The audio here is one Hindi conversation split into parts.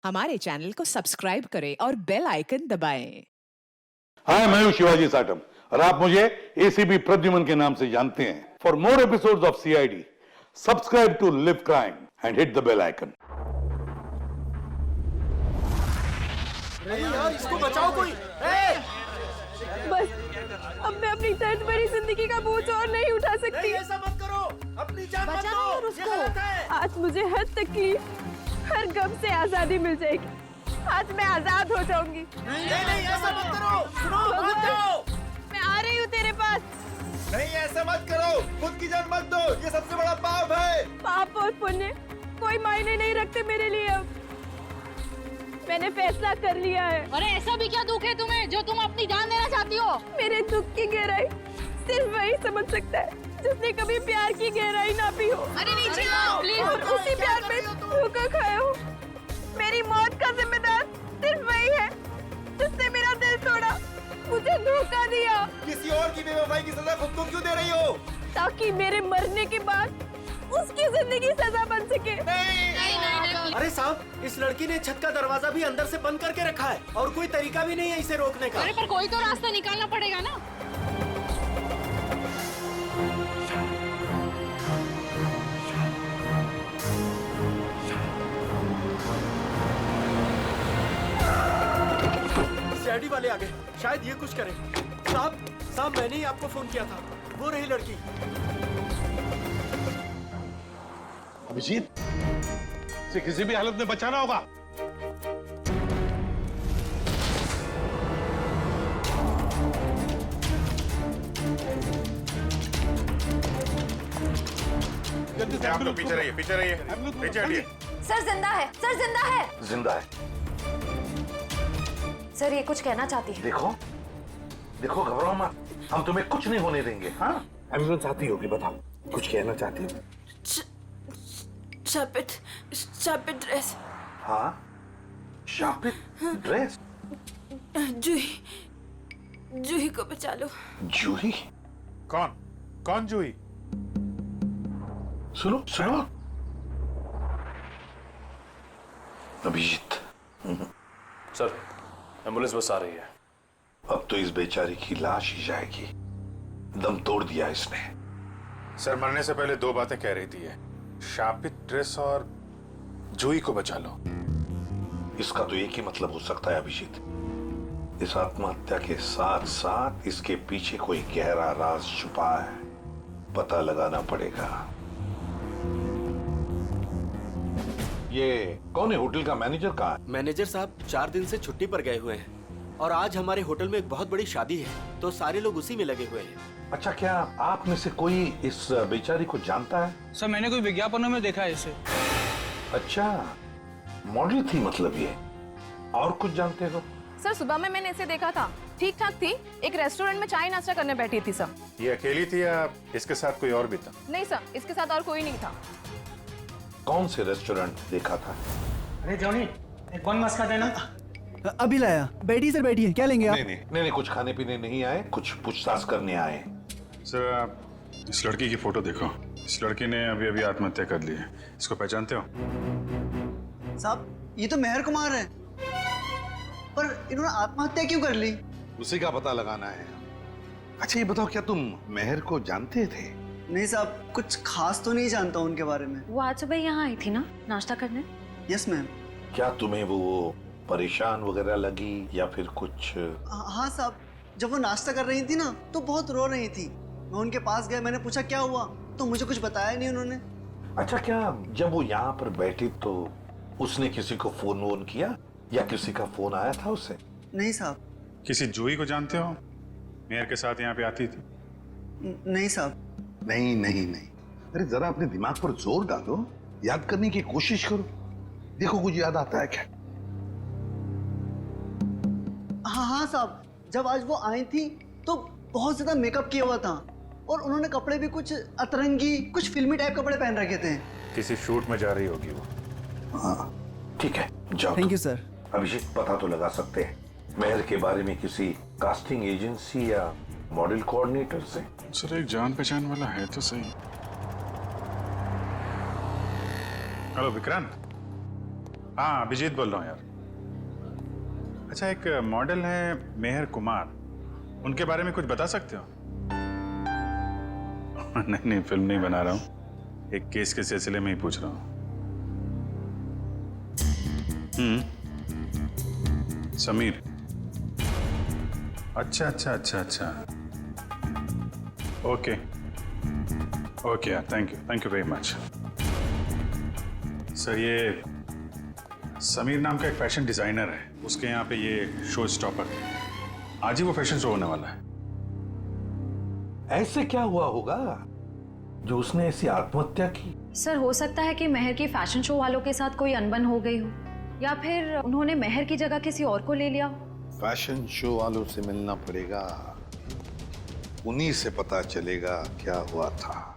हमारे चैनल को सब्सक्राइब करें और बेल आइकन दबाएं। हाय, मैं हूं शिवाजी साटम और आप मुझे एसीपी प्रद्युमन के नाम से जानते हैं। For more episodes of CID, subscribe to Liv Crime and hit the bell icon. यार, इसको बचाओ कोई। बस अब मैं अपनी दर्द भरी जिंदगी का बोझ और नहीं उठा सकती। ऐसा मत करो, अपनी जान मत दो, ये गलत है। आज मुझे हर तकलीफ, हर गम से आजादी मिल जाएगी। आज मैं आजाद हो जाऊंगी। नहीं, ऐसा मत करो। सुनो, मान जाओ। मैं आ रही हूँ तेरे पास। नहीं, ऐसा मत करो, खुद की जान मत दो, ये सबसे बड़ा पाप है। पाप और पुण्य कोई मायने नहीं रखते मेरे लिए। अब मैंने फैसला कर लिया है। अरे ऐसा भी क्या दुख है तुम्हें जो तुम अपनी जान देना चाहती हो? मेरे दुख की गहराई सिर्फ वही समझ सकता है जिसने कभी प्यार की गहराई ना पी हो। अरे नीचे आओ प्लीज। और उसी प्यार में धोखा खाया हो। मेरी मौत का जिम्मेदार सिर्फ वही है जिसने मेरा दिल तोड़ा, मुझे धोखा दिया। किसी और की बेवफाई की सजा खुद को क्यों दे रही हो? ताकि मेरे मरने के बाद उसकी जिंदगी सजा बन सके। नहीं। अरे साहब, इस लड़की ने छत का दरवाजा भी अंदर से बंद करके रखा है और कोई तरीका भी नहीं है इसे रोकने का। अरे पर कोई तो रास्ता निकालना पड़ेगा ना। सीआईडी वाले आ गए, शायद ये कुछ करें। साहब मैंने ही आपको फोन किया था, वो रही लड़की। अभिजीत, इसे किसी भी हालत में बचाना होगा। जल्दी से आप लोग पीछे रहिए, पीछे हटिए। सर जिंदा है, सर जिंदा है। जिंदा है। सर ये कुछ कहना चाहती है। देखो देखो, घबराओ मत, हम तुम्हें कुछ नहीं होने देंगे। हाँ, एम्बुलेंस आती होगी, बताओ कुछ कहना चाहती हो? शापित ड्रेस। हाँ, शापित ड्रेस। जूही को बचा लो। जूही? कौन जूही? सुनो सुनो, अभिजीत। सर, एम्बुलेंस बस आ रही है। अब तो इस बेचारी की लाश ही जाएगी, दम तोड़ दिया इसने। सर, मरने से पहले दो बातें कह रही थी ये, शापित ड्रेस और जूही को बचा लो। इसका तो एक ही मतलब हो सकता है अभिजीत, इस आत्महत्या के साथ साथ इसके पीछे कोई गहरा राज छुपा है, पता लगाना पड़ेगा। ये कौन है? होटल का मैनेजर कहाँ है? मैनेजर साहब 4 दिन से छुट्टी पर गए हुए हैं और आज हमारे होटल में एक बहुत बड़ी शादी है, तो सारे लोग उसी में लगे हुए हैं। अच्छा, क्या आप में से कोई इस बेचारी को जानता है? सर, मैंने कोई विज्ञापनों में देखा है इसे। अच्छा, मॉडल थी मतलब ये। और कुछ जानते हो? सर सुबह में मैंने इसे देखा था, ठीक ठाक थी। एक रेस्टोरेंट में चाय नाश्ता करने बैठी थी सर। ये अकेली थी या इसके साथ कोई और भी था? नहीं सर, इसके साथ और कोई नहीं था। कौन से रेस्टोरेंट देखा था? अरे जॉनी, एक कौन मस्का देना। अभी लाया। बैठिए सर, बैठिए। क्या लेंगे आप? नहीं, कुछ खाने पीने नहीं आए, कुछ पूछताछ करने आए। सर, आप इस लड़की की फोटो देखो। इस लड़की ने अभी अभी आत्महत्या कर ली है। इसको पहचानते हो? साहब, ये तो मेहर कुमार है, पर इन्होंने आत्महत्या क्यों कर ली? उसी का पता लगाना है। अच्छा, ये बताओ, क्या तुम मेहर को जानते थे? नहीं साहब, कुछ खास तो नहीं जानता उनके बारे में। वो आज सुबह यहाँ आई थी ना नाश्ता करने? Yes ma'am. क्या तुम्हें वो परेशान वगैरह लगी या फिर कुछ? हाँ साहब, जब वो नाश्ता कर रही थी ना तो बहुत रो रही थी। मैं उनके पास गया, मैंने पूछा क्या हुआ, तो मुझे कुछ बताया नहीं उन्होंने। अच्छा, क्या जब वो यहाँ पर बैठी तो उसने किसी को फोन वोन किया या किसी का फोन आया था उसे? नहीं साहब। किसी जूही को जानते हो? मेयर के साथ यहाँ पे आती थी? नहीं साहब। नहीं, अरे जरा अपने दिमाग पर जोर डालो, याद करने की कोशिश करो, देखो कुछ याद आता है क्या? हाँ साहब, जब आज वो आई थी तो बहुत ज्यादा मेकअप किया हुआ था और उन्होंने कपड़े भी कुछ अतरंगी, कुछ फिल्मी टाइप कपड़े पहन रखे थे। किसी शूट में जा रही होगी वो। हाँ, ठीक है, जाओ। Thank you sir. अभिषेक, पता तो लगा सकते हैं मेहर के बारे में किसी कास्टिंग एजेंसी या मॉडल कोऑर्डिनेटर से? सर, एक जान पहचान वाला है तो सही। हेलो विक्रांत, हाँ, अभिजीत बोल रहा हूँ यार। अच्छा, एक मॉडल है मेहर कुमार, उनके बारे में कुछ बता सकते हो? नहीं, फिल्म नहीं बना रहा हूँ, एक केस के सिलसिले में ही पूछ रहा हूँ। समीर। अच्छा। ओके यार, thank you very much. Sir, ये समीर नाम का एक फैशन डिजाइनर है, उसके यहाँ पे ये शो स्टॉपर है। आज ही वो फैशन शो होने वाला है। ऐसे क्या हुआ होगा जो उसने ऐसी आत्महत्या की? सर, हो सकता है कि मेहर की फैशन शो वालों के साथ कोई अनबन हो गई हो, या फिर उन्होंने मेहर की जगह किसी और को ले लिया हो। फैशन शो वालों से मिलना पड़ेगा, उन्हीं से पता चलेगा क्या हुआ था।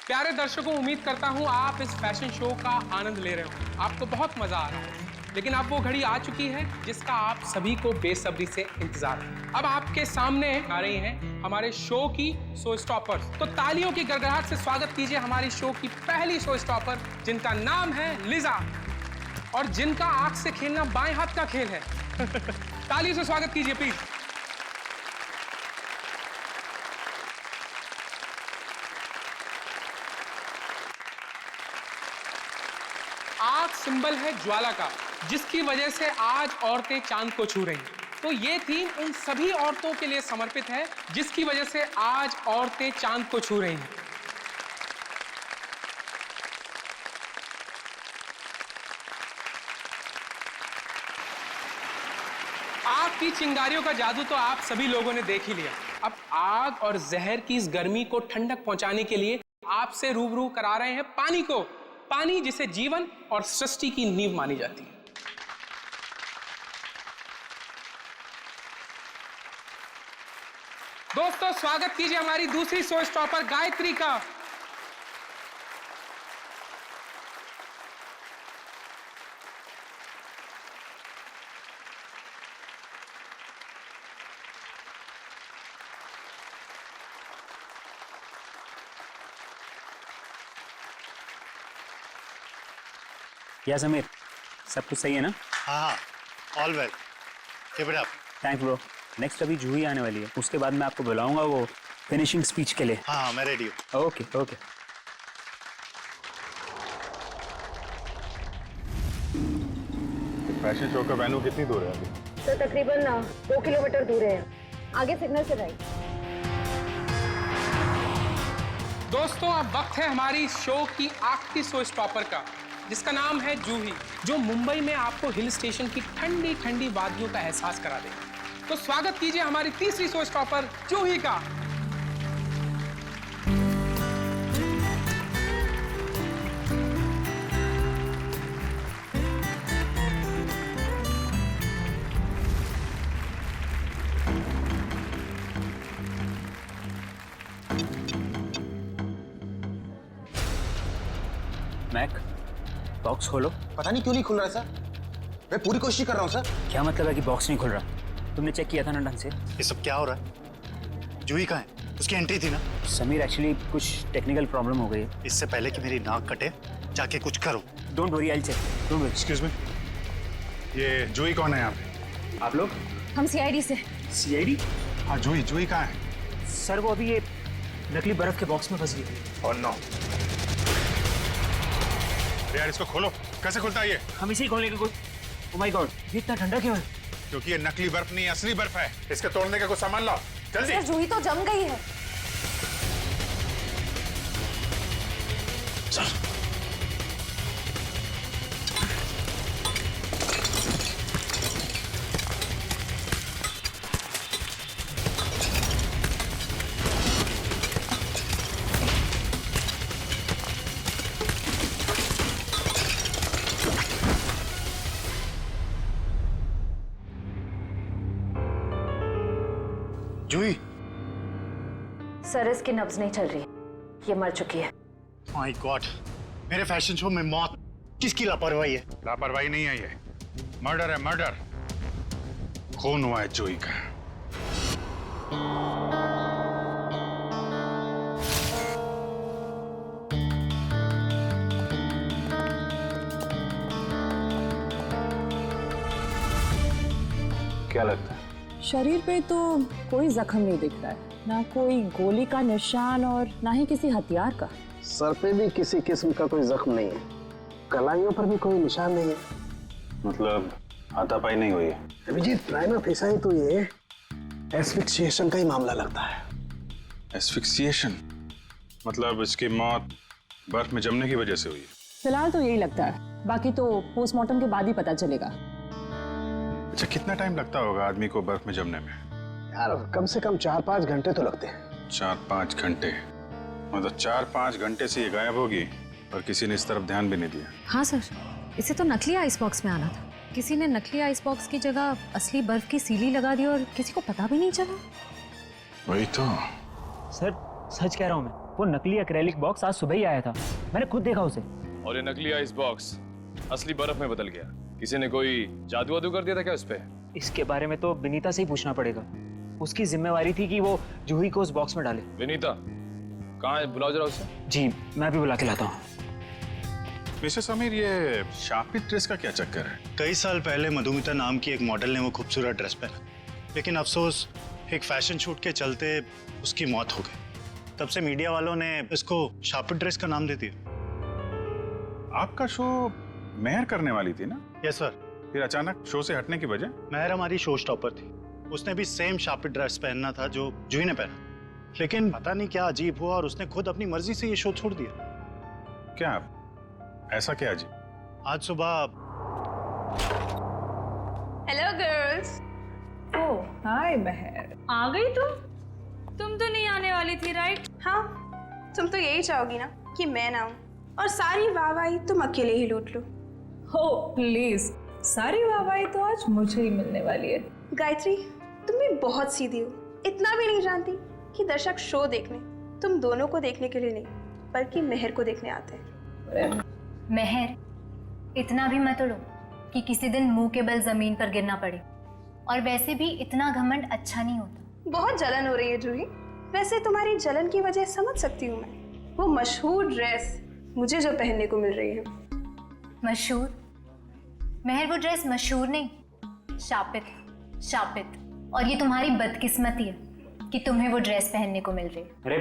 प्यारे दर्शकों, उम्मीद करता हूं आप इस फैशन शो का आनंद ले रहे हो, आपको बहुत मजा आ रहा है। लेकिन अब वो घड़ी आ चुकी है जिसका आप सभी को बेसब्री से इंतजार है। अब आपके सामने आ रही हैं हमारे शो की शो स्टॉपर्स। तो तालियों की गड़गड़ाहट से स्वागत कीजिए हमारी शो की पहली शो स्टॉपर, जिनका नाम है लिजा और जिनका आंख से खेलना बाएं हाथ का खेल है। तालियों से स्वागत कीजिए प्लीज। आग सिंबल है ज्वाला का, जिसकी वजह से आज औरतें चांद को छू रही हैं। तो ये थीम उन सभी औरतों के लिए समर्पित है जिसकी वजह से आज औरतें चांद को छू रही हैं। आग की चिंगारियों का जादू तो आप सभी लोगों ने देख ही लिया। अब आग और जहर की इस गर्मी को ठंडक पहुंचाने के लिए आपसे रूबरू करा रहे हैं पानी को, पानी जिसे जीवन और सृष्टि की नींव मानी जाती है। दोस्तों, स्वागत कीजिए हमारी दूसरी शो स्टॉपर गायत्री का। या समीर, सब कुछ सही है ना? हाँ, all well. Keep it up. Thanks bro. Next अभी जूही आने वाली है, उसके बाद मैं आपको बुलाऊंगा वो फिनिशिंग स्पीच के लिए। हाँ, मैं रेडी हूँ। ओके। फैशन शो का वेन्यू कितनी दूर है अभी? सर, तकरीबन 2 किलोमीटर दूर है, आगे सिग्नल से राइट। दोस्तों, अब वक्त है हमारी शो की आखिरी शो स्टॉपर का, जिसका नाम है जूही, जो मुंबई में आपको हिल स्टेशन की ठंडी ठंडी वादियों का एहसास करा देगी। तो स्वागत कीजिए हमारी तीसरी शो स्टॉपर जूही का। मैक, बॉक्स खोलो। पता नहीं क्यों नहीं खुल रहा है सर, मैं पूरी कोशिश कर रहा हूँ सर। क्या मतलब है कि बॉक्स नहीं खुल रहा? तुमने चेक किया था ना ढंग से? ये सब क्या हो रहा है? जूही कहाँ है? उसकी एंट्री थी ना। समीर, एक्चुअली कुछ टेक्निकल प्रॉब्लम हो गई है। इससे पहले कि मेरी नाक कटे, जाके कुछ करो। Don't worry, I check. Don't worry. Excuse me, ये जूही कौन है यहाँ पे? आप लोग? हम सीआईडी से। सीआईडी? हाँ, जूही कहाँ है? सर, वो अभी ये नकली बर्फ के बॉक्स में फंस गई थी। और नो यार, इसको खोलो। कैसे खुलता है ये? हम इसे ही खोलने का। ओह माय गॉड, ये इतना ठंडा क्यों है? क्योंकि ये नकली बर्फ नहीं, असली बर्फ है। इसके तोड़ने का कुछ सामान लाओ जल्दी। सर, जूही तो जम गई है। जूही, सर, इसकी नब्ज नहीं चल रही, ये मर चुकी है। माय गॉड, मेरे फैशन शो में मौत। किसकी लापरवाही है? लापरवाही नहीं है, ये मर्डर है, मर्डर। खून हुआ है जूही का। क्या लगता है? शरीर पे तो कोई जख्म नहीं दिख रहा है, ना कोई गोली का निशान और ना ही किसी हथियार का। सर पे भी किसी किस्म का कोई जख्म नहीं है, कलाइयों पर भी कोई निशान नहीं है। मतलब हाथापाई नहीं हुई है? अभिजीत, प्राइमा फेसाई तो ये एस्फिक्सिएशन का ही मामला लगता है। एस्फिक्सिएशन मतलब इसकी मौत बर्फ में जमने की वजह से हुई है? फिलहाल तो यही लगता है, बाकी तो पोस्टमार्टम के बाद ही पता चलेगा। अच्छा, कितना टाइम लगता होगा आदमी को बर्फ में जमने में? यार कम से कम 4-5 घंटे तो लगते हैं। 4-5 घंटे? मतलब 4-5 घंटे से ये गायब होगी और किसी ने इस तरफ ध्यान भी नहीं दिया। हाँ सर, इसे तो नकली आइस बॉक्स में आना था। किसी ने नकली आइस बॉक्स की जगह असली बर्फ की सीली लगा दी और किसी को पता भी नहीं चला। वही तो। सर सच कह रहा हूँ मैं, वो नकली एक्रेलिक बॉक्स आज सुबह ही आया था, मैंने खुद देखा उसे। और ये नकली आइस बॉक्स असली बर्फ में बदल गया। किसी ने कोई जादू वादू कर दिया था क्या उस पे? इसके बारे में तो विनीता से ही पूछना पड़ेगा। उसकी जिम्मेवारी थी कि वो जूही को उस बॉक्स में डाले। विनीता कहाँ है? बुलाओ जरा उसे। जी मैं भी बुला के लाता हूँ। मिस्टर समीर, ये शापित ड्रेस का क्या चक्कर है? कई साल पहले मधुमिता नाम की एक मॉडल ने वो खूबसूरत ड्रेस पहना, लेकिन अफसोस एक फैशन शूट के चलते उसकी मौत हो गई। तब से मीडिया वालों ने इसको शापित ड्रेस का नाम दे दिया। आपका शो मेहर करने वाली थी ना? Yes sir. फिर अचानक शो से हटने की वजह? मेहर हमारी शो स्टॉपर थी, उसने भी सेम शापित ड्रेस पहनना था जो जूही ने पहना, लेकिन पता नहीं क्या अजीब हुआ और उसने खुद अपनी मर्जी से ये शो छोड़ दिया। क्या ऐसा क्या जी? आज सुबह। Hello girls. ओह हाय महर, आ गई तुम तो नहीं आने वाली थी राइट? हाँ, तुम तो यही चाहोगी ना कि मैं ना आऊं और सारी वाहवाही तुम अकेले ही लूट लो। ओह प्लीज, सारी वाहवाही तो आज मुझे ही मिलने वाली है। गायत्री, तुम भी बहुत सीधी हो, इतना भी नहीं जानती कि दर्शक शो देखने तुम दोनों को देखने के लिए नहीं बल्कि मेहर को देखने आते हैं। मेहर, इतना भी मत उड़ो कि किसी दिन मुंह के बल जमीन पर गिरना पड़े। और वैसे भी इतना घमंड अच्छा नहीं होता। बहुत जलन हो रही है जूही। वैसे तुम्हारी जलन की वजह समझ सकती हूँ मैं। वो मशहूर ड्रेस मुझे जो पहनने को मिल रही है। मशहूर? मेहर, वो ड्रेस मशहूर नहीं, शापित है, शापित। और ये तुम्हारी बदकिस्मती है कि तुम्हें वो ड्रेस पहनने को मिल रही है। अरे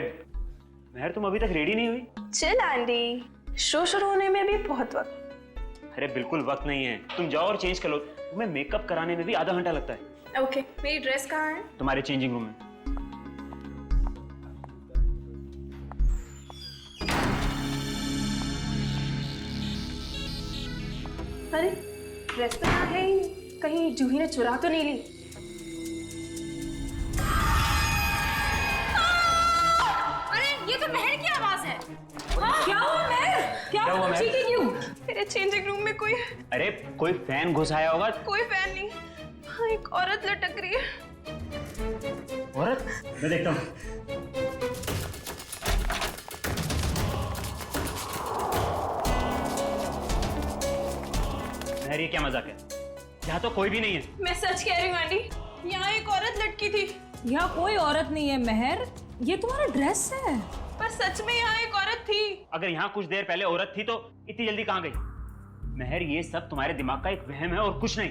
मेहर, तुम अभी तक रेडी नहीं हुई? चल आंटी, शो शुरू होने में भी बहुत वक्त। अरे बिल्कुल वक्त नहीं है, तुम जाओ और चेंज कर लो। तुम्हें मेकअप कराने में भी आधा घंटा लगता है। ओके, मेरी ड्रेस कहाँ है? तुम्हारे चेंजिंग रूम में। अरे ड्रेस तो यहाँ है ही नहीं, कहीं जूही ने चुरा तो नहीं ली? अरे ये तो मेहर की आवाज है। क्या हुआ महर? क्या हुआ? चीखी क्यों? मेरे चेंजिंग रूम में कोई है। अरे कोई फैन घुस आया होगा। कोई फैन नहीं, हाँ एक औरत लटक रही है। औरत? मैं देखता हूँ। मेहर, ये क्या मजाक है? यहाँ तो कोई भी नहीं है। मैं सच कह रही हूँ आंटी, यहाँ एक औरत लटकी थी। यहाँ कोई औरत नहीं है महर, ये तुम्हारा ड्रेस है। पर सच में यहाँ एक औरत थी। अगर यहाँ कुछ देर पहले औरत थी तो इतनी जल्दी कहाँ गई? मेहर, ये सब तुम्हारे दिमाग का एक वहम है और कुछ नहीं।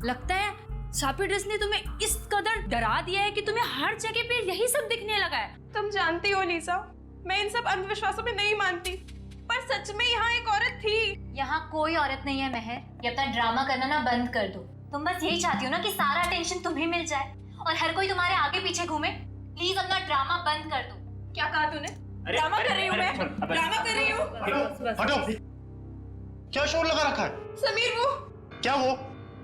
लगता है शापित ड्रेस ने तुम्हें इस कदर डरा दिया है कि तुम्हें हर जगह पे यही सब दिखने लगा है। तुम जानती हो लीसा, मैं इन सब अंधविश्वासों में नहीं मानती, पर सच में यहाँ एक औरत थी। यहाँ कोई औरत नहीं है मेहर, ये अपना ड्रामा करना ना बंद कर दो। तुम बस यही चाहती हो ना कि सारा टेंशन तुम्हें मिल जाए और हर कोई तुम्हारे आगे पीछे घूमे। प्लीज अपना ड्रामा बंद कर दो। क्या कहा तूने? ड्रामा कर रही हूँ मैं, ड्रामा कर रही हूँ। हटो, क्या शोर लगा रखा है? समीर वो क्या वो?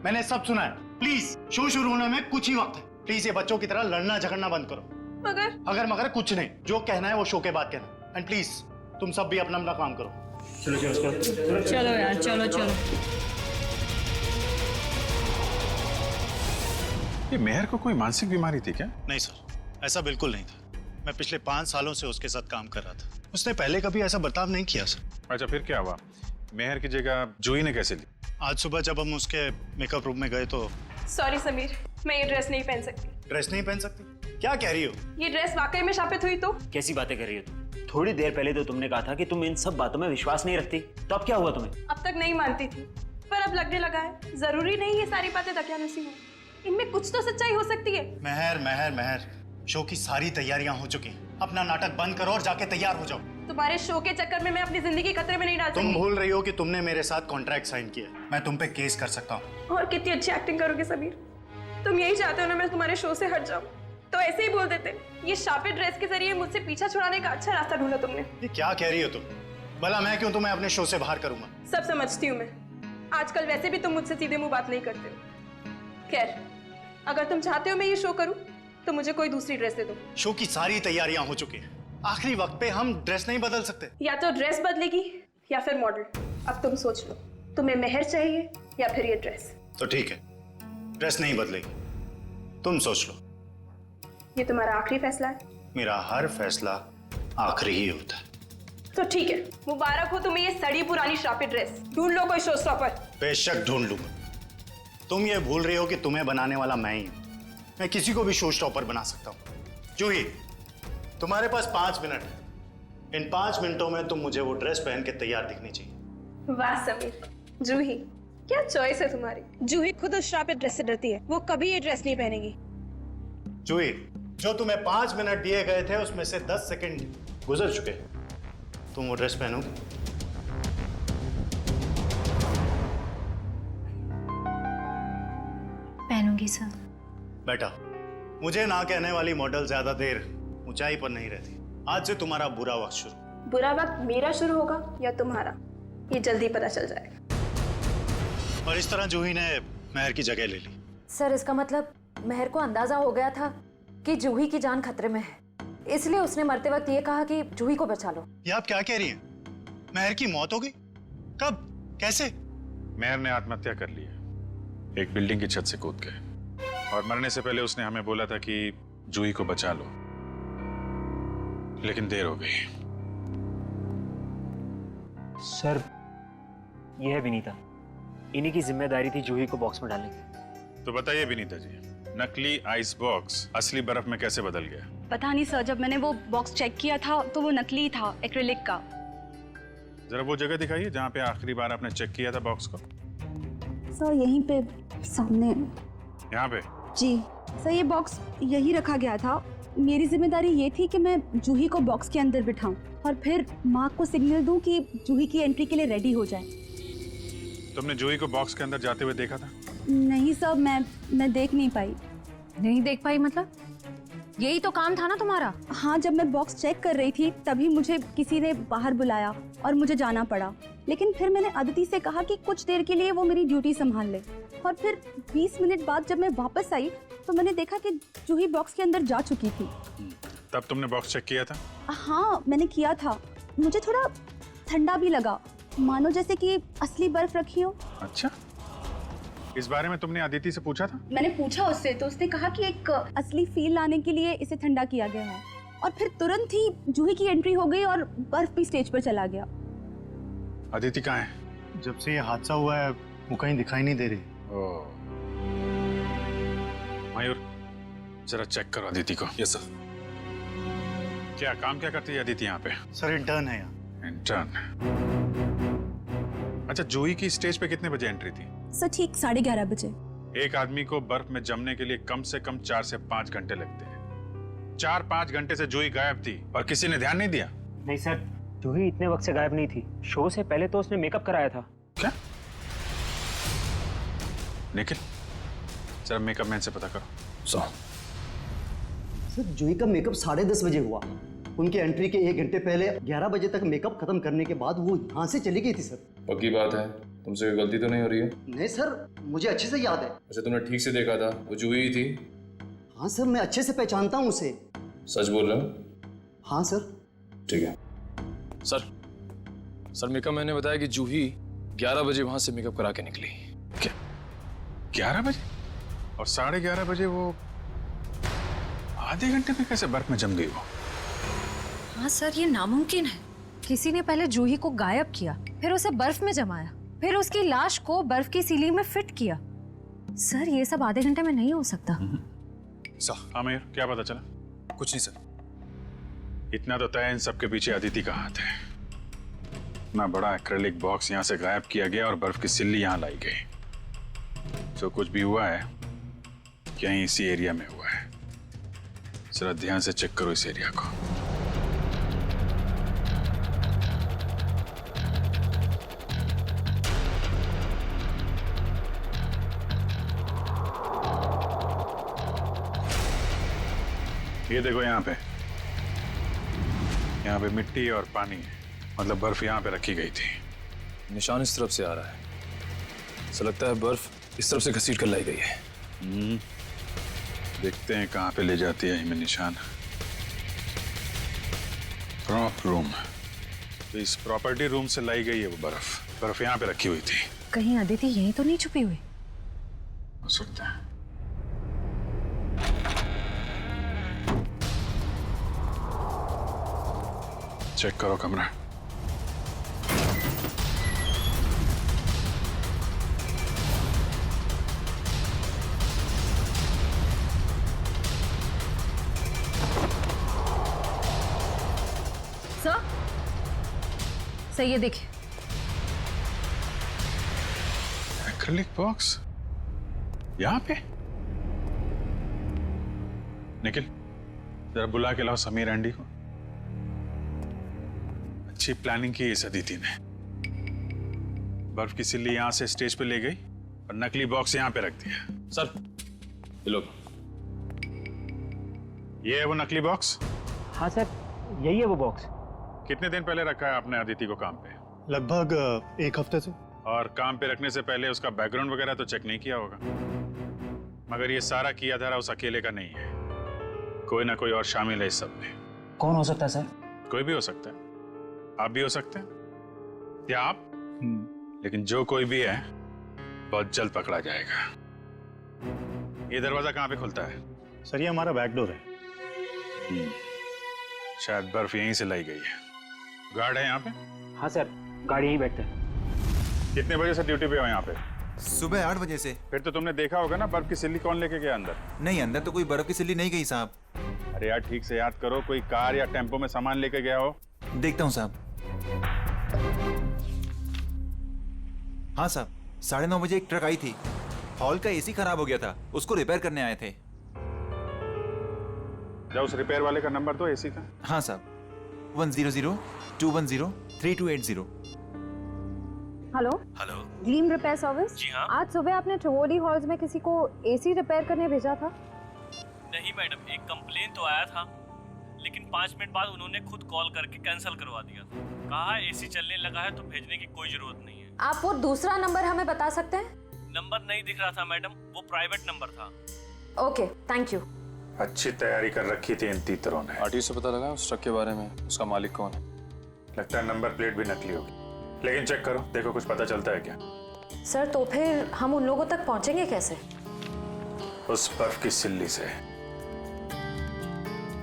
मैंने सब सुना है। प्लीज, शो शुरू होने में कुछ ही वक्त है। प्लीज ये बच्चों की तरह लड़ना झगड़ना बंद करो। अगर कुछ नहीं, जो कहना है वो शो के बाद कहना। एंड प्लीज तुम सब भी अपना अपना काम करो। चलो चलो चलो चलो यार, चलो चलो। ये मेहर को कोई मानसिक बीमारी थी क्या? नहीं सर, ऐसा बिल्कुल नहीं था। मैं पिछले 5 सालों से उसके साथ काम कर रहा था। उसने पहले कभी ऐसा बर्ताव नहीं किया सर। अच्छा, फिर क्या हुआ? मेहर की जगह जूही ने कैसे ली? आज सुबह जब हम उसके मेकअप रूम में गए तो। सॉरी समीर, मैं ये ड्रेस नहीं पहन सकती। ड्रेस नहीं पहन सकती? क्या कह रही हो? ये ड्रेस वाकई में शापित हुई तो? कैसी बातें कर रही हो तुम? थोड़ी देर पहले तो तुमने कहा था कि तुम इन सब बातों में विश्वास नहीं रखती, तो अब क्या हुआ तुम्हें? अब तक नहीं मानती थी, पर अब लगने लगा है जरूरी नहीं ये सारी बातें दकियानुसी हो। इनमें कुछ तो सच्चाई हो सकती है। महर महर महर, शो की सारी तैयारियां हो चुकी। अपना नाटक बंद करो और जाके तैयार हो जाओ। तुम्हारे शो के चक्कर में मैं अपनी जिंदगी खतरे में नहीं डाल सकती। तुम भूल रही हो कि तुमने मेरे साथ कॉन्ट्रैक्ट साइन किया। मैं तुम पे केस कर सकता हूँ। और कितनी अच्छी एक्टिंग करोगे समीर। तुम यही चाहते हो ना मैं तुम्हारे शो से हट जाऊं, तो ऐसे ही बोल देते। ये शापित ड्रेस के जरिए मुझसे पीछा छुड़ाने का अच्छा रास्ता ढूंढा तुमने। ये क्या कह रही हो तुम? भला मैं क्यों तुम्हें अपने शो से बाहर करूंगा? सब समझती हूँ मैं। आजकल वैसे भी तुम मुझसे सीधे मुंह बात नहीं करते हो। खैर, अगर तुम चाहते हो मैं ये शो करूं, तो मुझे कोई दूसरी ड्रेस दे दो। शो की सारी तैयारियां हो चुकी हैं। आखिरी वक्त पे हम ड्रेस नहीं बदल सकते। या तो ड्रेस बदलेगी या फिर मॉडल। अब तुम सोच लो, तुम्हें मेहर चाहिए या फिर ये ड्रेस। तो ठीक है, ड्रेस नहीं बदलेगी, तुम सोच लो। ये तुम्हारा आखिरी फैसला है? मेरा हर फैसला आखिरी ही होता है। तो ठीक है, मुबारक हो तुम्हें ये सड़ी पुरानी शापित ड्रेस। ढूंढ लो कोई शो स्टॉपर। बेशक ढूंढ लूंगा। तुम ये भूल रही हो कि तुम्हें बनाने वाला मैं ही हूं। मैं किसी को भी शो स्टॉपर बना सकता हूं। जूही, तुम्हारे पास 5 मिनट है। इन 5 मिनटों में तुम मुझे वो ड्रेस पहन के तैयार दिखनी चाहिए। वाह समीर, जूही क्या चॉइस है तुम्हारी। जूही खुद उस शापित ड्रेस से डरती है, वो कभी ये ड्रेस नहीं पहनेगी। जूही, जो तुम्हें 5 मिनट दिए गए थे उसमें से 10 सेकंड गुजर चुके। तुम वो ड्रेस पहनोगी? पहनूंगी सर। बेटा, मुझे ना कहने वाली मॉडल ज्यादा देर ऊंचाई पर नहीं रहती। आज से तुम्हारा बुरा वक्त शुरू। बुरा वक्त मेरा शुरू होगा या तुम्हारा, ये जल्दी पता चल जाएगा। और इस तरह जूही ने महर की जगह ले ली। सर इसका मतलब महर को अंदाजा हो गया था कि जूही की जान खतरे में है, इसलिए उसने मरते वक्त ये कहा कि जूही को बचा लो। ये आप क्या कह रही हैं? महर की मौत हो गई? कब? कैसे? महर ने आत्महत्या कर ली है, एक बिल्डिंग की छत से कूद के। और मरने से पहले उसने हमें बोला था कि जूही को बचा लो, लेकिन देर हो गई। सर, ये है विनीता। इन्हीं की जिम्मेदारी थी जूही को बॉक्स में डालने की। तो बताइए विनीता जी, नकली आइस बॉक्स असली बर्फ में कैसे बदल गया? पता नहीं सर, जब मैंने वो बॉक्स चेक किया था तो वो नकली था, एक्रिलिक का। जरा वो जगह दिखाइए जहाँ पे आखिरी बार आपने चेक किया था बॉक्स को। सर यहीं पे सामने। यहाँ पे? जी सर, ये बॉक्स यही रखा गया था। मेरी जिम्मेदारी ये थी कि मैं जूही को बॉक्स के अंदर बिठाऊं और फिर माँ को सिग्नल दूं कि जूही की एंट्री के लिए रेडी हो जाए। तुमने जूही को बॉक्स के अंदर जाते हुए देखा था? नहीं सर, मैं देख नहीं पाई। नहीं देख पाई मतलब? यही तो काम था ना तुम्हारा। हाँ, जब मैं बॉक्स चेक कर रही थी तभी मुझे किसी ने बाहर बुलाया और मुझे जाना पड़ा। लेकिन फिर मैंने अदिति से कहा कि कुछ देर के लिए वो मेरी ड्यूटी संभाल ले। और फिर 20 मिनट बाद जब मैं वापस आई तो मैंने देखा कि जूही बॉक्स के अंदर जा चुकी थी। तब तुमने बॉक्स चेक किया था? हाँ, मैंने किया था। मुझे थोड़ा ठंडा भी लगा, मानो जैसे कि असली बर्फ रखी हो। अच्छा, इस बारे में तुमने अदिति से पूछा था? मैंने पूछा उससे, तो उसने कहा कि एक असली फील लाने के लिए इसे ठंडा किया गया है। और फिर तुरंत ही जूही की एंट्री हो गई और बर्फ भी स्टेज पर चला गया। अदिति कहाँ है? जब से ये हादसा हुआ है वो कहीं दिखाई नहीं दे रही। मयूर, जरा चेक करो अदिति को। Yes sir. क्या काम क्या करती है अदिति यहाँ पे? सर इंटर्न है यहाँ। इंटर्न? अच्छा, जूही की स्टेज पे कितने बजे एंट्री थी? सर ठीक 11:30 बजे। एक आदमी को बर्फ में जमने के लिए कम से कम 4 से 5 घंटे लगते हैं। 4-5 घंटे से जूही गायब थी और किसी ने ध्यान नहीं दिया? नहीं सर, जूही इतने वक्त से गायब नहीं थी। शो से पहले तो उसने मेकअप कराया था। क्या? निखिल, जरा मेकअप मैन से पता करो। सर, जूही का मेकअप 10:30 बजे हुआ। उनकी एंट्री के 1 घंटे पहले 11 बजे तक मेकअप खत्म करने के बाद वो यहाँ से चली गई थी सर। पक्की बात है? तुमसे कोई गलती तो नहीं हो रही है? नहीं सर, मुझे अच्छे से याद है। अच्छा, तुमने ठीक से देखा था वो जूही ही थी? हाँ सर, मैं अच्छे से पहचानता हूँ उसे। सच बोल रहे हो? हाँ सर। ठीक है सर, मेकअप मैंने बताया कि जूही 11 बजे वहां से मेकअप करा के निकली। क्या 11 बजे? और 11:30 बजे वो आधे घंटे में कैसे बर्फ में जम गई वो? हाँ सर, ये नामुमकिन है। किसी ने पहले जूही को गायब किया, फिर उसे बर्फ में जमाया, फिर उसकी लाश को बर्फ की सीलिंग में फिट किया। सर ये सब आधे घंटे में नहीं हो सकता। हाँ मयूर, क्या पता चला? कुछ नहीं सर। इतना तो तय इन सबके पीछे अदिति का हाथ है। इतना बड़ा एक्रेलिक बॉक्स यहाँ से गायब किया गया और बर्फ की सिल्ली यहाँ लाई गई। जो कुछ भी हुआ है यहीं इसी एरिया में हुआ है। जरा ध्यान से चेक करो इस एरिया को। ये देखो यहाँ पे मिट्टी और पानी है, मतलब बर्फ यहाँ पे रखी गई थी। निशान इस तरफ से आ रहा है, ऐसा लगता है बर्फ इस तरफ से घसीट कर लाई गई है। देखते हैं कहाँ पे ले जाती है हमें निशान। प्रॉप रूम, तो इस प्रॉपर्टी रूम से लाई गई है वो बर्फ यहाँ पे रखी हुई थी। कहीं अदिति यहीं तो नहीं छुपी हुई? हो सकता है। चेक करो कमरा। सर ये देखिए, एक्रिलिक बॉक्स यहाँ पे। निखिल, जरा बुला के लाओ समीर आंटी को। अच्छी प्लानिंग की इस अदिति ने। बर्फ की सिल्ली यहां से स्टेज पे ले गई और नकली बॉक्स यहां पे रख दिया। सर ये लो। ये है वो नकली बॉक्स? हाँ सर, यही है वो बॉक्स। कितने दिन पहले रखा है आपने अदिति को काम पे? लगभग 1 हफ्ते से। और काम पे रखने से पहले उसका बैकग्राउंड वगैरह तो चेक नहीं किया होगा? मगर ये सारा किया धरा उस अकेले का नहीं है, कोई ना कोई और शामिल है इस सब में। कौन हो सकता है सर? कोई भी हो सकता है, आप भी हो सकते हैं, या आप। लेकिन जो कोई भी है बहुत जल्द पकड़ा जाएगा। ये दरवाजा कहाँ पे खुलता है? सर ये हमारा बैक डोर है। शायद बर्फ यहीं से लाई गई है। गार्ड है यहाँ पे? हाँ सर, गाड़ी यहीं बैठते हैं। कितने बजे से ड्यूटी पे हो यहाँ पे? सुबह 8 बजे से। फिर तो तुमने देखा होगा ना बर्फ की सिल्ली कौन लेके गया अंदर? नहीं, अंदर तो कोई बर्फ की सिल्ली नहीं गई साहब। अरे यार ठीक से याद करो, कोई कार या टेम्पो में सामान लेके गया हो? देखता हूँ साहब। हाँ साहब, 9:30 बजे एक ट्रक आई थी। हॉल का एसी खराब हो गया था, उसको रिपेयर करने आए थे। जाओ उस रिपेयर वाले का नंबर दो एसी का। हाँ साहब, 100-210-3280। Hello hello, dream repair service. जी हाँ। आज सुबह आपने टिवोली हॉल्स में किसी को एसी रिपेयर करने भेजा था? नहीं मैडम, एक कंप्लेन तो आया था, लेकिन 5 मिनट बाद उन्होंने खुद कॉल करके कैंसिल करवा दिया था। कहा एसी चलने लगा है तो भेजने की कोई जरूरत नहीं है। आप वो दूसरा नंबर हमें बता सकते हैं? नंबर नहीं दिख रहा था मैडम, वो प्राइवेट नंबर था। Okay, thank you. अच्छी तैयारी कर रखी थी इन तीतरों ने। आरटीओ से पता लगा उस ट्रक के बारे में, उसका मालिक कौन है? लगता है नंबर प्लेट भी नकली होगी, लेकिन चेक करो, देखो कुछ पता चलता है क्या? सर तो फिर हम उन लोगों तक पहुंचेंगे कैसे? उस बर्फ की सिल्ली से।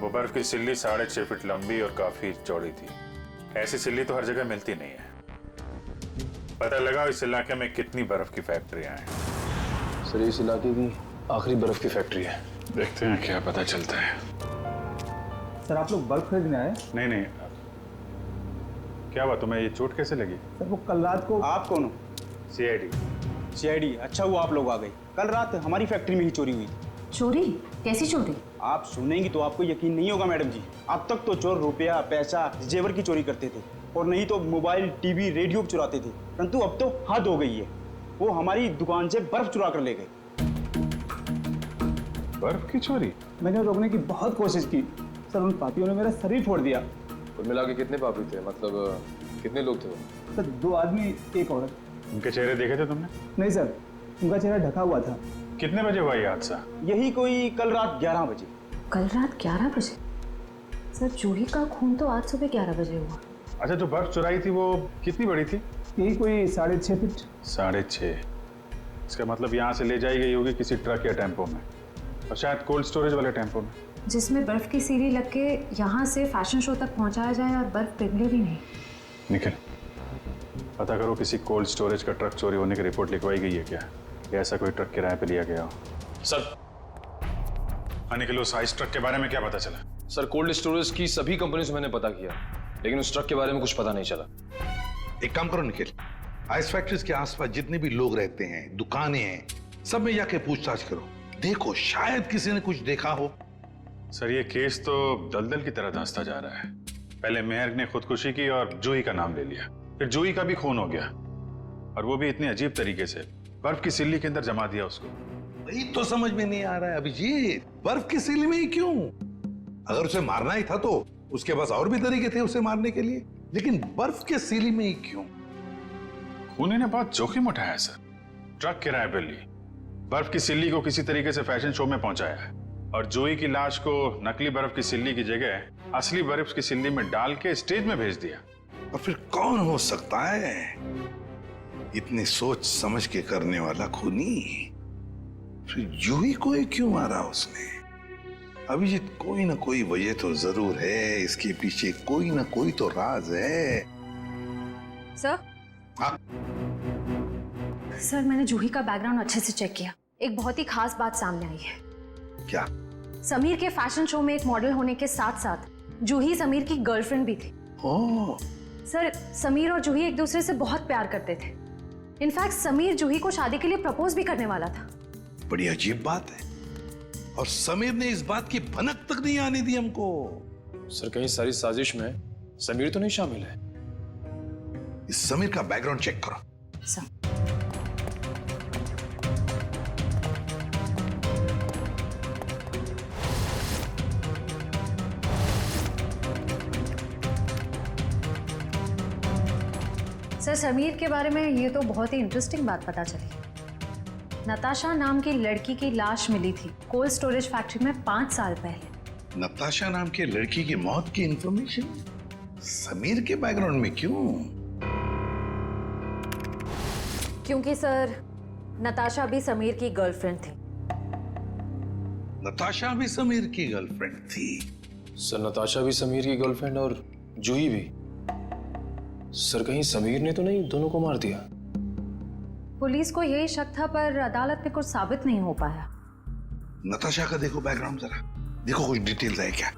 वो बर्फ की सिल्ली 6.5 फीट लंबी और काफी चौड़ी थी। ऐसी सिल्ली तो हर जगह मिलती नहीं है। पता लगा इस इलाके में कितनी बर्फ की फैक्ट्रियां हैं। सर इस इलाके की आखिरी बर्फ की फैक्ट्री है। देखते हैं क्या पता चलता है। सर आप लोग बर्फ खरीदने आए? नहीं, क्या हुआ तुम्हें? ये चोट कैसे लगी? सर वो कल रात को। आप कौन हो? सीआईडी। अच्छा हुआ आप लोग आ गए। कल रात हमारी फैक्ट्री में ही चोरी हुई। चोरी? कैसी चोरी? आप सुनेंगी तो आपको यकीन नहीं होगा मैडम जी। अब तक तो चोर रुपया, पैसा, जेवर की चोरी करते थे, और नहीं तो मोबाइल, टीवी, रेडियो चुराते थे। परंतु अब तो हद हो गई है, वो हमारी दुकान से बर्फ चुरा कर ले गए। बर्फ की चोरी? मैंने रोकने की बहुत कोशिश की सर, उन पापियों ने मेरा सर ही फोड़ दिया। कुल मिला के कितने पापी थे? मतलब कितने लोग थे वो? सर 2 आदमी, 1 औरत। उनके चेहरे देखे थे तुमने? नहीं सर, उनका चेहरा ढका हुआ था। कितने बजे हुआ ये हादसा? यही कोई कल रात 11 बजे। कल रात 11 बजे? सर जूही का खून तो आज सुबह 11 बजे हुआ। अच्छा, जो बर्फ चुराई थी वो कितनी बड़ी थी? यही कोई 6.5 फीट। 6.5? इसका मतलब यहाँ से ले जाई गई होगी किसी ट्रक या टेम्पो में, और शायद कोल्ड स्टोरेज वाले टेम्पो में, जिसमें बर्फ की सीढ़ी लग के यहाँ से फैशन शो तक पहुँचाया जाए और बर्फ पिघले भी नहीं। निखिल, पता करो किसी कोल्ड स्टोरेज का ट्रक चोरी होने की रिपोर्ट लिखवाई गई है क्या? या ऐसा कोई ट्रक किराए पे लिया गया हो? सर। हाँ निखिल, उस आइस ट्रक के बारे में क्या पता चला? सर कोल्ड स्टोरेज की सभी कंपनियों से मैंने पता किया, लेकिन उस ट्रक के बारे में कुछ पता नहीं चला। एक काम करो निखिल, आइस फैक्ट्रीज के आसपास जितने भी लोग रहते हैं, दुकानें हैं, सब में जाके पूछताछ करो। देखो, शायद किसी ने कुछ देखा हो। सर ये केस तो दलदल की तरह धंसता जा रहा है। पहले मेहर ने खुदकुशी की और जूही का नाम ले लिया, फिर जूही का भी खून हो गया, और वो भी इतने अजीब तरीके से बर्फ की सिल्ली के अंदर जमा दिया उसको। वही तो समझ में नहीं आ रहा है अभिजीत, बर्फ की सिल्ली में ही क्यों? अगर उसे मारना ही था तो उसके पास और भी तरीके थे उसे मारने के लिए, लेकिन बर्फ के सिल्ली में ही क्यों? खूनी ने बहुत जोखिम उठाया है सर। ट्रक किराए पर ली, बर्फ की सिल्ली को किसी तरीके से फैशन शो में पहुंचाया है, और जूही की लाश को नकली बर्फ की सिल्ली की जगह असली बर्फ की सिल्ली में डाल के स्टेज में भेज दिया। और फिर कौन हो सकता है इतनी सोच समझ के करने वाला खूनी? फिर जूही को ही क्यों मारा उसने? अभिजीत, कोई ना कोई वजह तो जरूर है, इसके पीछे कोई ना कोई तो राज है। सर? हाँ? सर, मैंने जूही का बैकग्राउंड अच्छे से चेक किया। एक बहुत ही खास बात सामने आई है। क्या? समीर के फैशन शो में एक मॉडल होने के साथ साथ जूही समीर की गर्लफ्रेंड भी थी। ओह। सर, समीर और जूही एक दूसरे से बहुत प्यार करते थे। इनफैक्ट समीर जूही को शादी के लिए प्रपोज भी करने वाला था। बड़ी अजीब बात है, और समीर ने इस बात की भनक तक नहीं आने दी हमको। सर कहीं सारी साजिश में समीर तो नहीं शामिल है? इस समीर का बैकग्राउंड चेक करो। सर। सर, समीर के बारे में ये तो बहुत ही इंटरेस्टिंग बात पता चली। नताशा नाम की लड़की की लाश मिली थी कोल्ड स्टोरेज फैक्ट्री में 5 साल पहले। नताशा नाम के लड़की की मौत की इंफॉर्मेशन समीर के बैकग्राउंड में क्यों? क्योंकि सर, नताशा भी समीर की गर्लफ्रेंड थी। नताशा भी समीर की गर्लफ्रेंड थी? सर नताशा भी समीर की गर्लफ्रेंड और जूही भी। सर कहीं समीर ने तो नहीं दोनों को मार दिया? पुलिस को यही शक था, पर अदालत में कुछ साबित नहीं हो पाया। नताशा का देखो बैकग्राउंड जरा, देखो कुछ डिटेल्स है क्या?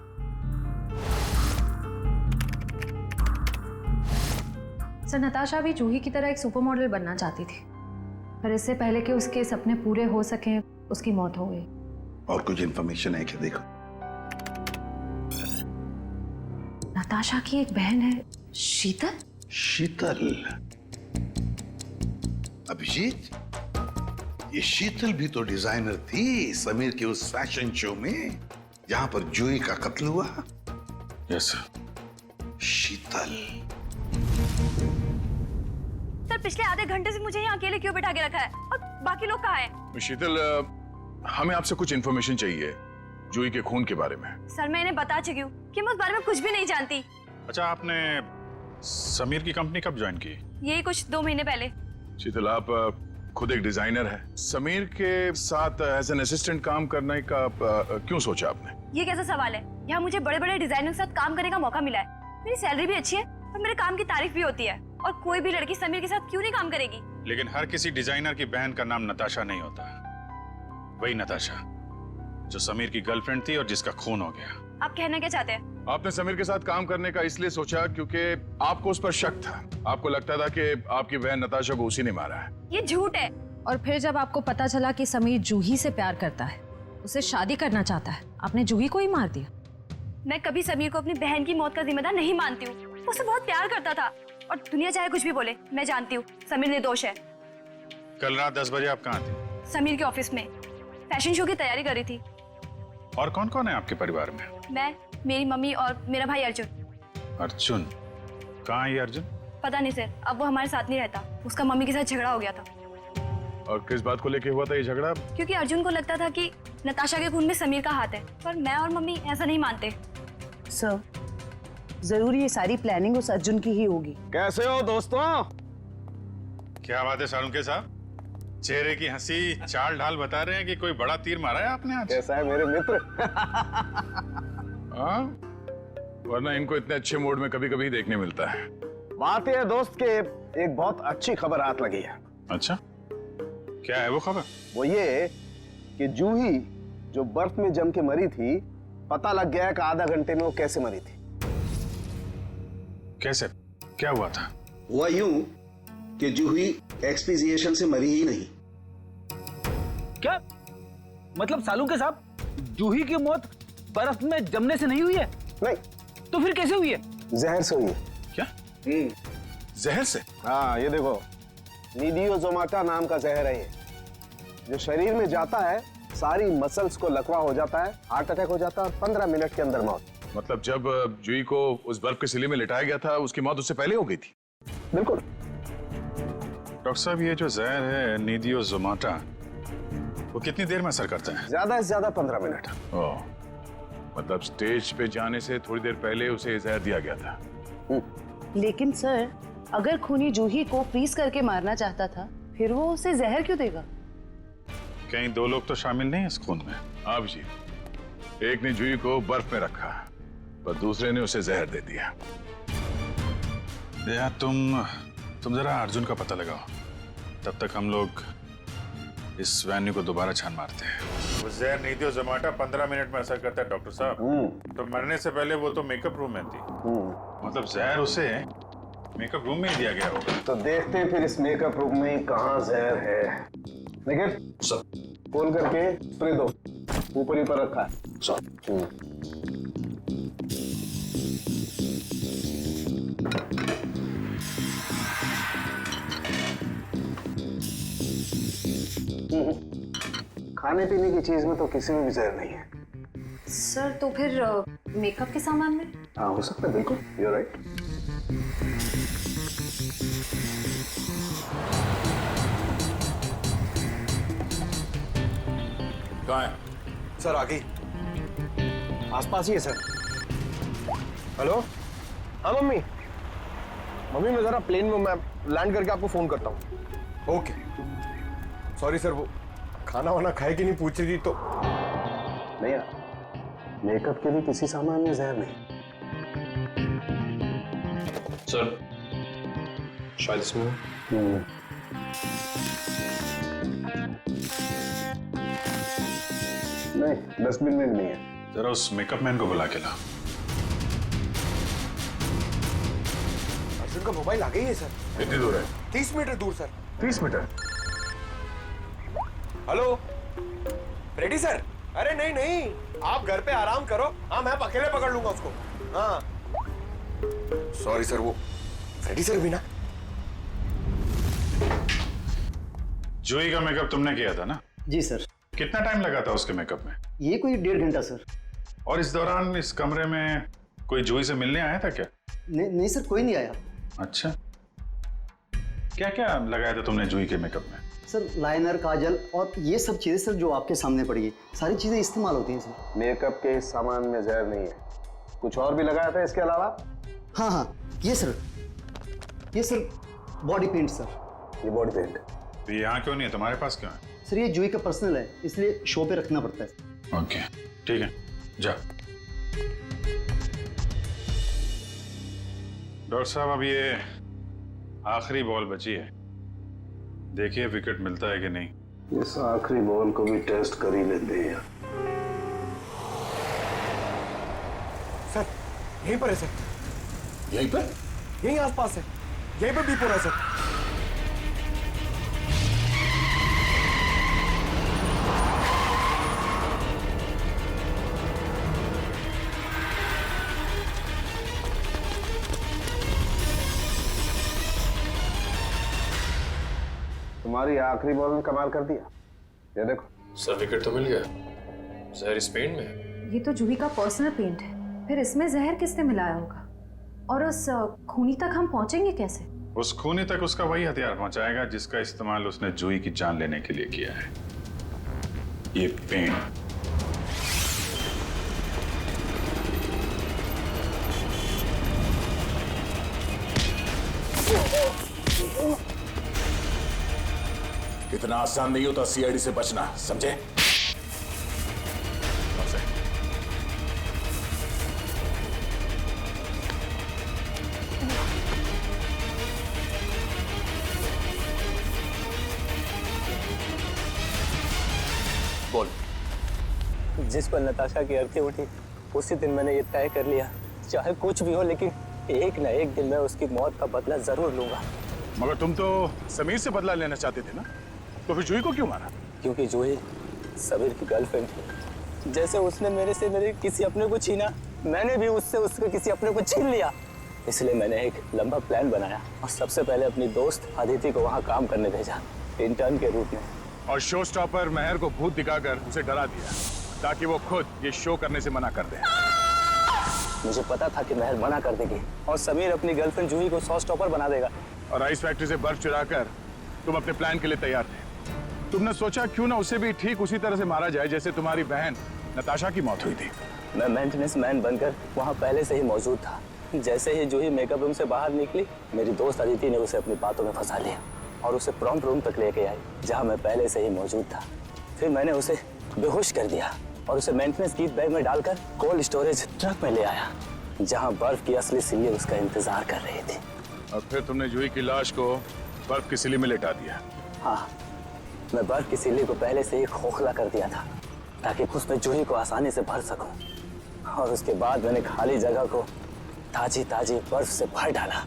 सर, नताशा भी जूही की तरह एक सुपर मॉडल बनना चाहती थी, पर इससे पहले कि उसके सपने पूरे हो सके उसकी मौत हो गई। और कुछ इंफॉर्मेशन है क्या? देखो। नताशा की एक बहन है, शीतल। शीतल? अभिजीत, ये शीतल भी तो डिजाइनर थी समीर के उस फैशन शो में जहां पर जूही का कत्ल हुआ। Yes sir. शीतल। सर, पिछले आधे घंटे से मुझे यहाँ अकेले क्यों बिठा के रखा है, और बाकी लोग कहाँ हैं? शीतल, हमें आपसे कुछ इन्फॉर्मेशन चाहिए जूही के खून के बारे में। सर, मैं इन्हें बता चुकी हूँ कि मैं उस बारे में कुछ भी नहीं जानती। अच्छा, आपने समीर की कंपनी कब ज्वाइन की? यही कुछ 2 महीने पहले। शीतल, आप खुद एक डिजाइनर है, समीर के साथ एज एन असिस्टेंट काम करने का क्यों सोचा आपने? ये कैसा सवाल है? यहाँ मुझे बड़े बड़े डिजाइनर के साथ काम करने का मौका मिला है, मेरी सैलरी भी अच्छी है और मेरे काम की तारीफ भी होती है, और कोई भी लड़की समीर के साथ क्यों नहीं काम करेगी? लेकिन हर किसी डिजाइनर की बहन का नाम नताशा नहीं होता। वही नताशा जो समीर की गर्लफ्रेंड थी और जिसका खून हो गया। आप कहना क्या चाहते हैं? आपने समीर के साथ काम करने का इसलिए सोचा क्योंकि आपको उस पर शक था, आपको लगता था कि आपकी बहन नताशा को उसी ने मारा है। ये झूठ है। और फिर जब आपको पता चला कि समीर जूही से प्यार करता है, उसे शादी करना चाहता है, आपने जूही को ही मार दिया। मैं कभी समीर को अपनी बहन की मौत का जिम्मेदार नहीं मानती हूँ। वो उसे बहुत प्यार करता था, और दुनिया चाहे कुछ भी बोले, मैं जानती हूँ समीर निर्दोष है। कल रात 10 बजे आप कहाँ थे? समीर के ऑफिस में फैशन शो की तैयारी कर रही थी। और कौन कौन है आपके परिवार में? मैं, मेरी मम्मी और मेरा भाई अर्जुन। अर्जुन? कहाँ है ये अर्जुन? पता नहीं सर, अब वो हमारे साथ नहीं रहता। उसका मम्मी के साथ झगड़ा हो गया था। और किस बात को लेके हुआ था ये झगड़ा? क्योंकि अर्जुन को लगता था कि नताशा के खून में समीर का हाथ है, पर मैं और मम्मी ऐसा नहीं मानते। सर, जरूर ये सारी प्लानिंग उस अर्जुन की ही होगी। कैसे हो दोस्तों? क्या बात है सालुंके साहब, चेहरे की हंसी चाल ढाल बता रहे हैं कि कोई बड़ा तीर मारा है आपने आज। कैसा है मेरे मित्र? हाँ, वरना इनको इतने अच्छे मूड में कभी कभी देखने मिलता है। बात यह है दोस्त के एक बहुत अच्छी खबर हाथ लगी है। अच्छा, क्या है वो खबर? वो ये कि जूही जो बर्फ में जम के मरी थी, पता लग गया कि आधा घंटे में वो कैसे मरी थी। कैसे? क्या हुआ था? हुआ यूं कि जूही एक्सपीजिएशन से मरी ही नहीं। क्या? मतलब सालूके साहब, जूही की मौत बर्फ में जमने से नहीं हुई है? नहीं। तो फिर कैसे हुई है? जहर से हुई है। क्या? जहर से? हाँ, ये देखो, नीडियोजोमाटा नाम का जहर है ये, जो शरीर में जाता है सारी मसल्स को लकवा हो जाता है, हार्ट अटैक हो जाता है और 15 मिनट के अंदर मौत। मतलब जब जूही को उस बर्फ के सिले में लिटाया गया था, उसकी मौत उससे पहले हो गई थी? बिल्कुल। डॉक्टर साहब, ये जो जहर है नीडियोजोमाटा, वो कितनी देर में असर करता है? ज्यादा से ज्यादा 15 मिनट। ओह, मतलब स्टेज पे जाने से थोड़ी देर पहले उसे जहर दिया गया था। लेकिन सर, अगर खूनी जूही को फ्रीज करके मारना चाहता था, फिर वो उसे जहर क्यों देगा? कहीं 2 लोग तो शामिल नहीं है इस खून में? आप जी, एक ने जूही को बर्फ में रखा पर दूसरे ने उसे जहर दे दिया। यार तुम जरा अर्जुन का पता लगाओ, तब तक हम लोग इस वेन्यू को दोबारा छान मारते हैं। वो जहर नीडियोजोमाटा 15 मिनट में असर करता है डॉक्टर साहब। तो मरने से पहले वो तो मेकअप रूम में थी। मतलब जहर उसे मेकअप रूम में ही दिया गया होगा। तो देखते हैं फिर इस मेकअप रूम में कहाँ जहर है। लेकिन खोल करके स्प्रे दो, ऊपर ही पर रखा है। खाने पीने की चीज में तो किसी में भी जहर नहीं है। सर, तो फिर मेकअप के सामान में? हाँ, हो सकता है, बिल्कुल, you're right। कहाँ है? सर, आगे आसपास ही है सर। हेलो? हाँ मम्मी, मैं जरा प्लेन में मैं लैंड करके आपको फोन करता हूँ। ओके। सॉरी सर, वो खाना वाना खाए कि नहीं पूछ रही थी तो। नहीं यार, मेकअप के लिए किसी सामान में जहर नहीं। सर, शायद इसमें। नहीं, डस्टबिन में भी नहीं है। जरा उस मेकअप मैन को बुला के ला। अर्जुन का मोबाइल आ गई है सर। कितनी दूर है? 30 मीटर दूर sir. 30 metre? Hello ready sir? अरे नहीं नहीं, आप घर पे आराम करो। हाँ, मैं अकेले पकड़ लूंगा उसको। हाँ सॉरी सर, वो रेडी सर भी ना। जूही का मेकअप तुमने किया था ना? जी सर। कितना टाइम लगा था उसके मेकअप में? ये कोई 1.5 घंटा सर। और इस दौरान इस कमरे में कोई जूही से मिलने आया था क्या? नहीं सर, कोई नहीं आया। अच्छा, क्या क्या लगाया था तुमने जूही के मेकअप में? सर, लाइनर, काजल और ये सब चीजें सर जो आपके सामने पड़ी है, सारी चीजें इस्तेमाल होती हैं सर। मेकअप के इस सामान में जहर नहीं है। कुछ और भी लगाया था इसके अलावा? हाँ, ये सर बॉडी पेंट सर। ये बॉडी पेंट तो ये यहाँ क्यों नहीं है, तुम्हारे पास क्यों है? सर, ये जूही का पर्सनल है, इसलिए शो पे रखना पड़ता है। ओके, ठीक है, जा। डॉक्टर साहब, अब ये आखिरी बॉल बची है, देखिए विकेट मिलता है कि नहीं। इस आखिरी बॉल को भी टेस्ट कर ही लेते हैं। सर, यहीं पर है सर। यहीं पर? यहीं आसपास है, यहीं पर बीप हो रहा है सर। तुम्हारी आखिरी बॉल ने कमाल कर दिया। ये देखो सर, विकेट तो मिल गया। जहर इस पेंट में है। ये तो जूही का पर्सनल पेंट है, फिर इसमें जहर किसने मिलाया होगा? और उस खूनी तक हम पहुंचेंगे कैसे? उस खूनी तक उसका वही हथियार पहुंचाएगा जिसका इस्तेमाल उसने जूही की जान लेने के लिए किया है, ये पेंट। इतना आसान नहीं होता सीआईडी से बचना, समझे? बोल। जिस पर नताशा की अर्थी उठी, उसी दिन मैंने ये तय कर लिया, चाहे कुछ भी हो, लेकिन एक न एक दिन मैं उसकी मौत का बदला जरूर लूंगा। मगर तुम तो समीर से बदला लेना चाहते थे ना, तो फिर जूही को क्यों मारा? क्योंकि जूही समीर की गर्लफ्रेंड थी। जैसे उसने मेरे से मेरे किसी अपने को छीना, मैंने भी उससे उसके किसी अपने को छीन लिया। इसलिए मैंने एक लंबा प्लान बनाया और सबसे पहले अपनी दोस्त अदिति को वहाँ काम करने भेजा, इंटर्न के रूप में। और शो स्टॉपर मेहर को भूत दिखाकर उसे डरा दिया ताकि वो खुद ये शो करने से मना कर दे। मुझे पता था कि मेहर मना कर देगी और समीर अपनी गर्लफ्रेंड जूही को शो स्टॉपर बना देगा। और आइस फैक्ट्री से बर्फ चुराकर तुम अपने प्लान के लिए तैयार थे। तुमने सोचा क्यों ना उसे भी ठीक उसी तरह से मारा जाए जैसे तुम्हारी बहन नताशा की मौत हुई थी। मैं मेंटेनेंस मैन बनकर वहाँ पहले से ही मौजूद था। जैसे ही जूही मेकअप रूम से बाहर निकली, मेरी दोस्त अदिति ने उसे अपनी बातों में फंसा लिया और उसे प्रॉम्प्ट रूम तक लेके आई जहाँ मैं पहले से ही मौजूद था। फिर मैंने उसे बेहोश कर दिया और उसे मेंटेनेंस गिफ्ट बैग में डालकर कोल्ड स्टोरेज ट्रक में ले आया जहाँ बर्फ की असली सिल्ली उसका इंतजार कर रही थी। और फिर तुमने जूही की लाश को बर्फ की सिल्ली में लेटा दिया। हाँ, मैं बर्फ की सिल्ली को पहले से ही खोखला कर दिया था ताकि उसमें जूही को आसानी से भर सकूं। और उसके बाद मैंने खाली जगह को ताजी ताजी बर्फ से भर डाला।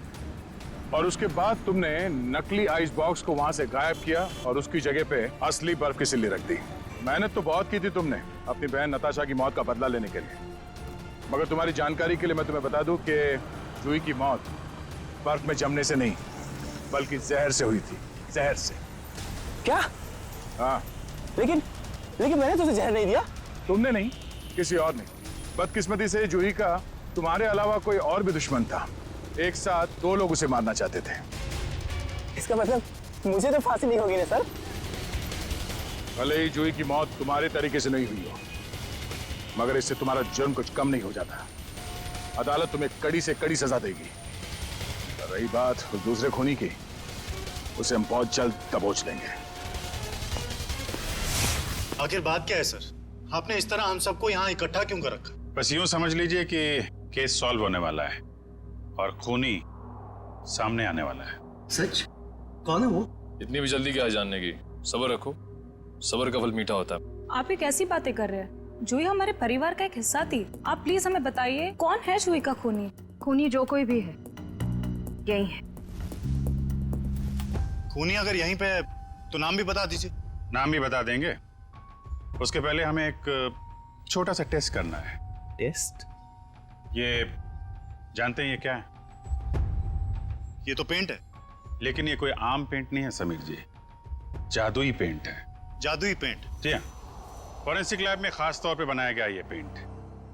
और उसके बाद तुमने नकली आइस बॉक्स को वहां से गायब किया और उसकी जगह पे असली बर्फ की सिल्ली रख दी। मेहनत तो बहुत की थी तुमने अपनी बहन नताशा की मौत का बदला लेने के लिए, मगर तुम्हारी जानकारी के लिए मैं तुम्हें बता दूं कि जूही की मौत बर्फ में जमने से नहीं बल्कि जहर से हुई थी। जहर से। क्या? हाँ। लेकिन मैंने तो उसे जहर नहीं दिया। तुमने नहीं, किसी और ने। बदकिस्मती से जूही का तुम्हारे अलावा कोई और भी दुश्मन था। एक साथ दो लोग उसे मारना चाहते थे। इसका मतलब मुझे तो फांसी नहीं होगी ना सर? भले ही जूही की मौत तुम्हारे तरीके से नहीं हुई हो, मगर इससे तुम्हारा जुर्म कुछ कम नहीं हो जाता। अदालत तुम्हें कड़ी से कड़ी सजा देगी। रही बात उस दूसरे खूनी की, उसे हम बहुत जल्द दबोच लेंगे। आखिर बात क्या है सर? आपने इस तरह हम सबको यहाँ इकट्ठा क्यों कर रखा? बस यूं समझ लीजिए कि केस सॉल्व होने वाला है और खूनी सामने आने वाला है। सच? कौन है वो? इतनी भी जल्दी क्या है जानने की? सब्र रखो, सब्र का फल मीठा होता है। आप ये कैसी बातें कर रहे हैं? जूही हमारे परिवार का एक हिस्सा थी। आप प्लीज हमें बताइए कौन है जूही का खूनी? खूनी जो कोई भी है, यही है। खूनी अगर यहीं पे है तो नाम भी बता दीजिए। नाम भी बता देंगे, उसके पहले हमें एक छोटा सा टेस्ट करना है। टेस्ट? ये जानते हैं ये क्या है? ये तो पेंट है। लेकिन ये कोई आम पेंट नहीं है समीर जी, जादुई पेंट है। जादुई पेंट? जी हाँ, फॉरेंसिक लैब में खास तौर पे बनाया गया ये पेंट।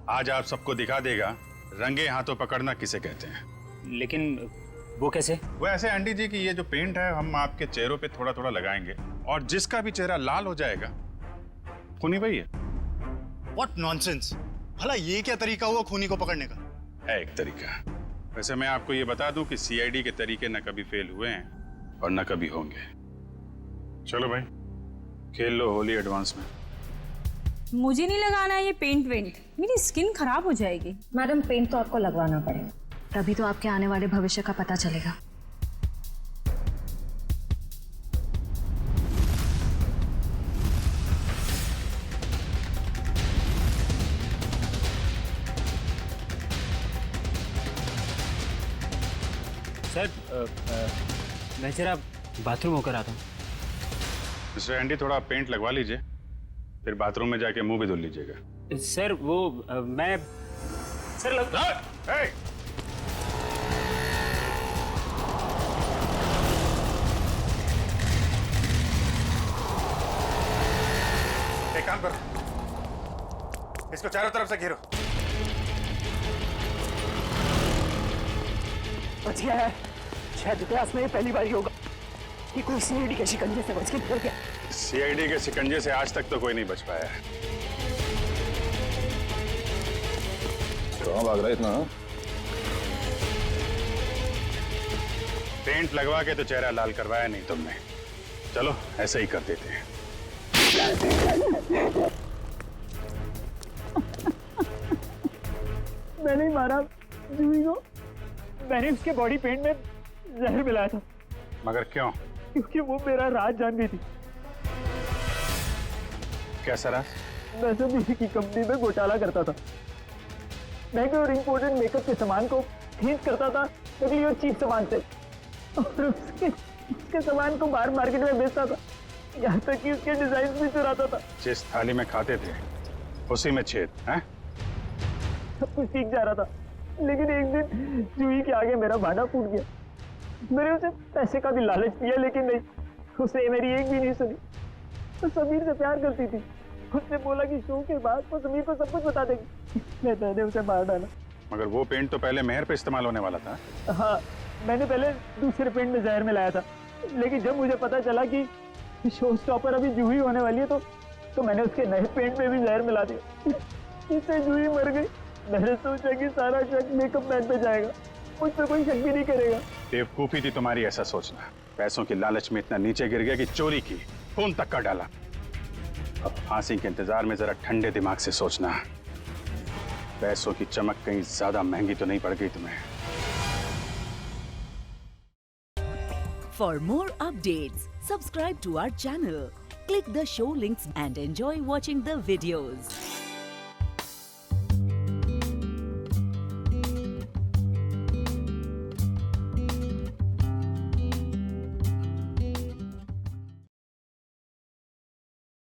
आज आप सबको दिखा देगा रंगे हाथों पकड़ना किसे कहते हैं। लेकिन वो कैसे? वो ऐसे आंटी जी कि ये जो पेंट है हम आपके चेहरों पे थोड़ा थोड़ा लगाएंगे और जिसका भी चेहरा लाल हो जाएगा खूनी वही है। What nonsense! भला ये क्या तरीका हुआ खूनी को पकड़ने का? है एक तरीका। वैसे मैं आपको ये बता दूं कि सीआईडी के तरीके न कभी फेल हुए हैं और न कभी होंगे। चलो भाई, खेल लो होली एडवांस में। मुझे नहीं लगाना है ये पेंट वेंट, मेरी स्किन खराब हो जाएगी। मैडम, पेंट तो आपको लगवाना पड़ेगा, तभी तो आपके आने वाले भविष्य का पता चलेगा। सर मैं जरा बाथरूम होकर आता हूँ। मिस्टर एंडी, थोड़ा पेंट लगवा लीजिए, फिर बाथरूम में जाके मुंह भी धुल लीजिएगा। सर वो मैं सर एक काम करो, इसको चारों तरफ से घेरो। बच गया है। शायद इतिहास में ये पहली बार ही होगा कि कोई सीआईडी के शिकंजे से बच के निकल गया। सीआईडी के शिकंजे से आज तक तो कोई नहीं बच पाया है। कहाँ भाग रहा है इतना? पेंट लगवा के तो चेहरा लाल करवाया नहीं तुमने। चलो ऐसे ही कर देते हैं। मैंने ही मारा जूही को। मैंने उसके बॉडी पेंट में जहर मिलाया था। मगर क्यों? क्योंकि वो मेरा राज जानती थी। कैसा राज? मैं सब की कंपनी में घोटाला करता था। महंगे और इम्पोर्टेंट मेकअप के सामान को खींच करता था नकली और चीप सामान से, और उसके सामान को बाहर मार्केट में बेचता था। यहाँ तक कि उसके डिजाइन भी चुराता था। जिस थाली में खाते थे उसी में छेद है। सब कुछ ठीक जा रहा था, लेकिन एक दिन जूही के आगे मेरा भांडा फूट गया। मैंने उसे पैसे का भी लालच दिया, लेकिन नहीं, उसने मेरी एक भी नहीं सुनी। तो समीर से प्यार करती थी, उसने बोला कि शो के बाद वो समीर को सब कुछ बता देगी। मैंने उसे मार डाला। मगर वो पेंट तो पहले मेहर पे इस्तेमाल होने वाला था। हाँ, मैंने पहले दूसरे पेंट में जहर मिलाया था, लेकिन जब मुझे पता चला कि शो स्टॉपर अभी जूही होने वाली है तो मैंने उसके नए पेंट में भी जहर मिला दिया। इससे जूही मर गई। मैंने सोचा कि सारा शक मेकअप मैन पे जाएगा, मुझ पे कोई शक भी नहीं करेगा। बेवकूफी थी तुम्हारी ऐसा सोचना। पैसों की लालच में इतना नीचे गिर गया कि चोरी की, खून तक कर डाला। अब फांसी के इंतजार में जरा ठंडे दिमाग से सोचना। पैसों की चमक कहीं ज्यादा महंगी तो नहीं पड़ गई तुम्हें। For more updates, subscribe to our channel, click the show links and enjoy watching the videos.